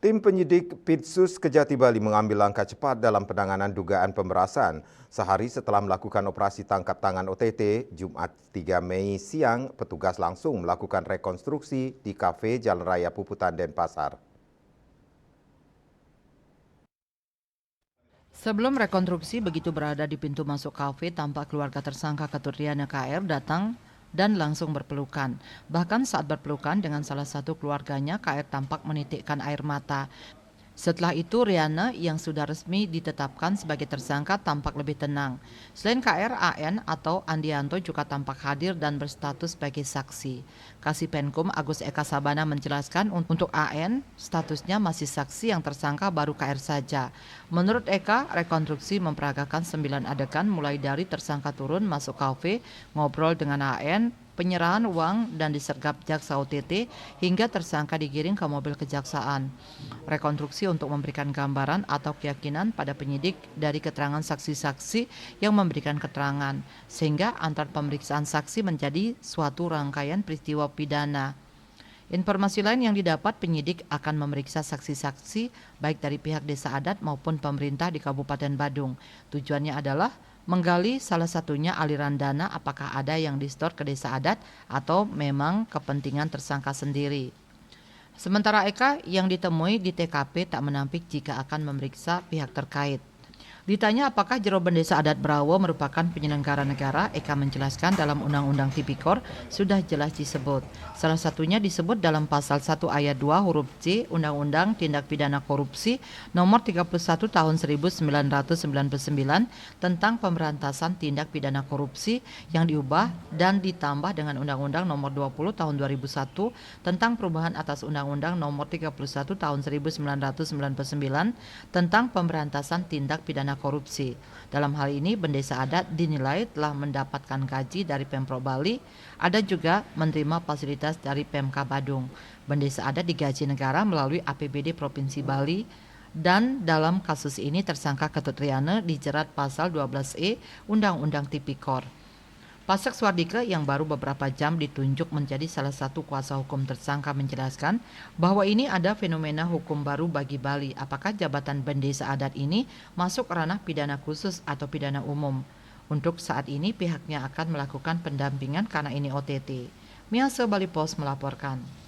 Tim penyidik Pitsus Kejati Bali mengambil langkah cepat dalam penanganan dugaan pemerasan. Sehari setelah melakukan operasi tangkap tangan OTT, Jumat 3 Mei siang, petugas langsung melakukan rekonstruksi di kafe Jalan Raya Puputan, Denpasar. Sebelum rekonstruksi, begitu berada di pintu masuk kafe, tampak keluarga tersangka Ketut Riana KR datang dan langsung berpelukan. Bahkan saat berpelukan dengan salah satu keluarganya, KR tampak menitikkan air mata. Setelah itu, Riana yang sudah resmi ditetapkan sebagai tersangka tampak lebih tenang. Selain KR, AN atau Andianto juga tampak hadir dan berstatus sebagai saksi. Kasipenkum Agus Eka Sabana menjelaskan untuk AN, statusnya masih saksi, yang tersangka baru KR saja. Menurut Eka, rekonstruksi memperagakan 9 adegan mulai dari tersangka turun masuk kafe, ngobrol dengan AN, penyerahan uang dan disergap jaksa OTT hingga tersangka digiring ke mobil kejaksaan. Rekonstruksi untuk memberikan gambaran atau keyakinan pada penyidik dari keterangan saksi-saksi yang memberikan keterangan, sehingga antar pemeriksaan saksi menjadi suatu rangkaian peristiwa pidana. Informasi lain yang didapat, penyidik akan memeriksa saksi-saksi baik dari pihak desa adat maupun pemerintah di Kabupaten Badung. Tujuannya adalah menggali salah satunya aliran dana, apakah ada yang disetor ke desa adat atau memang kepentingan tersangka sendiri. Sementara Eka yang ditemui di TKP tak menampik jika akan memeriksa pihak terkait. Ditanya apakah Jeroben Desa Adat Brawo merupakan penyelenggara negara, Eka menjelaskan dalam Undang-Undang Tipikor sudah jelas disebut. Salah satunya disebut dalam pasal 1 ayat 2 huruf C Undang-Undang Tindak Pidana Korupsi nomor 31 tahun 1999 tentang pemberantasan tindak pidana korupsi yang diubah dan ditambah dengan Undang-Undang nomor 20 tahun 2001 tentang perubahan atas Undang-Undang nomor 31 tahun 1999 tentang pemberantasan tindak pidana korupsi. Dalam hal ini, Bendesa Adat dinilai telah mendapatkan gaji dari Pemprov Bali, ada juga menerima fasilitas dari Pemka Badung. Bendesa Adat digaji negara melalui APBD Provinsi Bali, dan dalam kasus ini tersangka Ketut Riana dijerat pasal 12E Undang-Undang Tipikor. Pasek Swardike yang baru beberapa jam ditunjuk menjadi salah satu kuasa hukum tersangka menjelaskan bahwa ini ada fenomena hukum baru bagi Bali. Apakah jabatan Bendesa Adat ini masuk ranah pidana khusus atau pidana umum? Untuk saat ini pihaknya akan melakukan pendampingan karena ini OTT. Miasa Bali Post melaporkan.